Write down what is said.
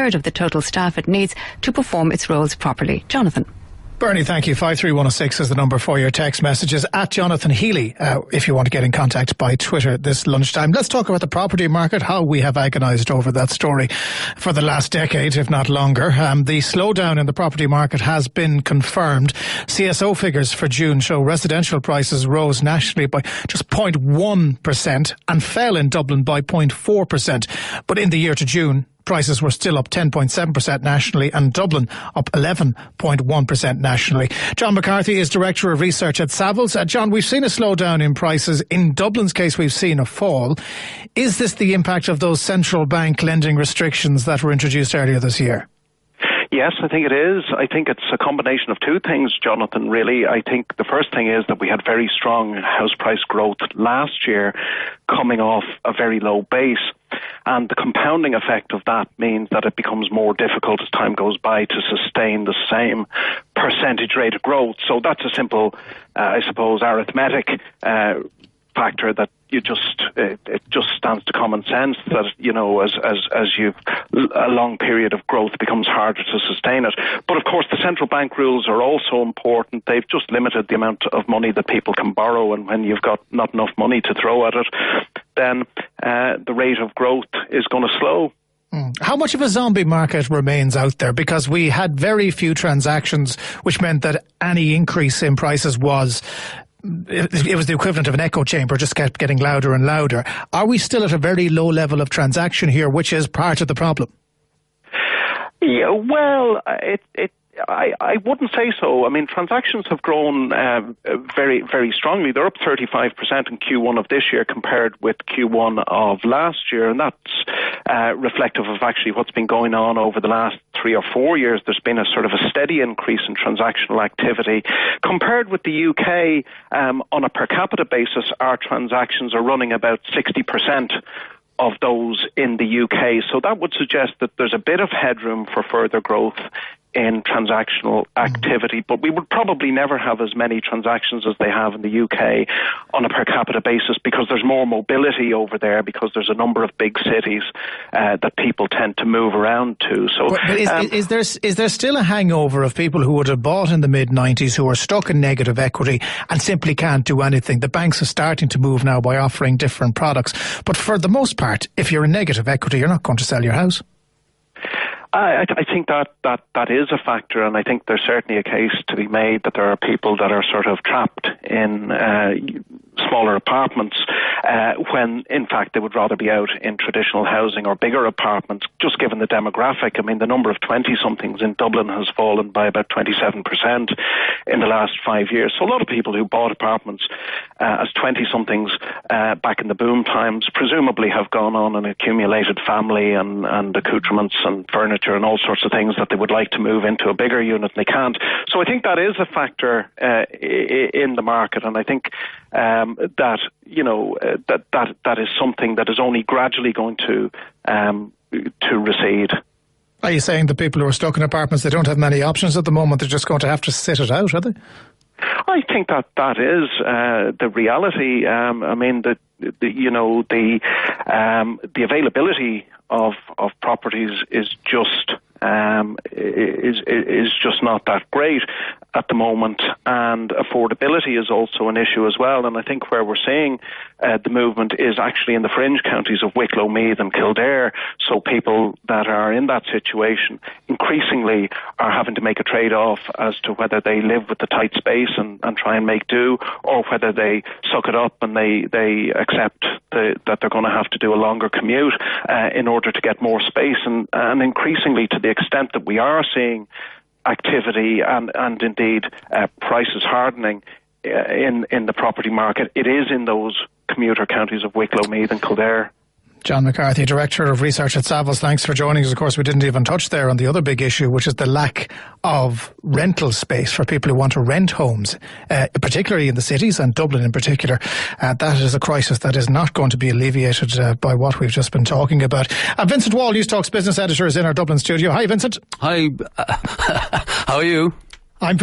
1/3 of the total staff it needs to perform its roles properly. Jonathan. Bernie, thank you. 53106 is the number for your text messages. At Jonathan Healy, if you want to get in contact by Twitter this lunchtime. Let's talk about the property market, how we have agonised over that story for the last decade, if not longer. The slowdown in the property market has been confirmed. CSO figures for June show residential prices rose nationally by just 0.1% and fell in Dublin by 0.4%. But in the year to June, prices were still up 10.7% nationally and Dublin up 11.1% nationally. John McCarthy is Director of Research at Savills. John, we've seen a slowdown in prices. In Dublin's case, we've seen a fall. Is this the impact of those central bank lending restrictions that were introduced earlier this year? Yes, I think it is. I think it's a combination of two things, Jonathan, really. I think the first thing is that we had very strong house price growth last year coming off a very low base. And the compounding effect of that means that it becomes more difficult as time goes by to sustain the same percentage rate of growth. So that's a simple, I suppose, arithmetic factor that it just stands to common sense that, you know, as you've a long period of growth, it becomes harder to sustain it. But of course, the central bank rules are also important. They've just limited the amount of money that people can borrow, and when you've got not enough money to throw at it, then the rate of growth is going to slow. How much of a zombie market remains out there? Because we had very few transactions, which meant that any increase in prices was the equivalent of an echo chamber, just kept getting louder and louder. Are we still at a very low level of transaction here, which is part of the problem? Yeah, well, I wouldn't say so. I mean, transactions have grown very, very strongly. They're up 35% in Q1 of this year compared with Q1 of last year, and that's reflective of actually what's been going on over the last 3 or 4 years. There's been a sort of a steady increase in transactional activity. Compared with the UK, on a per capita basis, our transactions are running about 60% of those in the UK. So that would suggest that there's a bit of headroom for further growth in transactional activity, but we would probably never have as many transactions as they have in the UK on a per capita basis because there's more mobility over there, because there's a number of big cities that people tend to move around to. So, but is there still a hangover of people who would have bought in the mid-90s who are stuck in negative equity and simply can't do anything? The banks are starting to move now by offering different products, but for the most part, if you're in negative equity, you're not going to sell your house. I think that is a factor, and I think there's certainly a case to be made that there are people that are sort of trapped in smaller apartments when in fact they would rather be out in traditional housing or bigger apartments, just given the demographic. I mean, the number of 20-somethings in Dublin has fallen by about 27% in the last 5 years. So a lot of people who bought apartments as 20-somethings back in the boom times presumably have gone on and accumulated family and accoutrements and furniture and all sorts of things that they would like to move into a bigger unit and they can't. So I think that is a factor in the market, and I think that, you know, that is something that is only gradually going to recede. Are you saying the people who are stuck in apartments, they don't have many options at the moment, they're just going to have to sit it out, are they? I think that is the reality. I mean, the availability of properties is just not that great at the moment, and affordability is also an issue as well. And I think where we're seeing the movement is actually in the fringe counties of Wicklow, Meath and Kildare. So people that are in that situation increasingly are having to make a trade-off as to whether they live with the tight space and try and make do, or whether they suck it up and they accept that they're going to have to do a longer commute in order to get more space. And increasingly, to the extent that we are seeing activity and indeed prices hardening in the property market, it is in those commuter counties of Wicklow, Meath and Kildare. John McCarthy, Director of Research at Savills, thanks for joining us. Of course, we didn't even touch there on the other big issue, which is the lack of rental space for people who want to rent homes, particularly in the cities and Dublin in particular. That is a crisis that is not going to be alleviated by what we've just been talking about. Vincent Wall, Newstalk's business editor, is in our Dublin studio. Hi, Vincent. Hi. How are you? I'm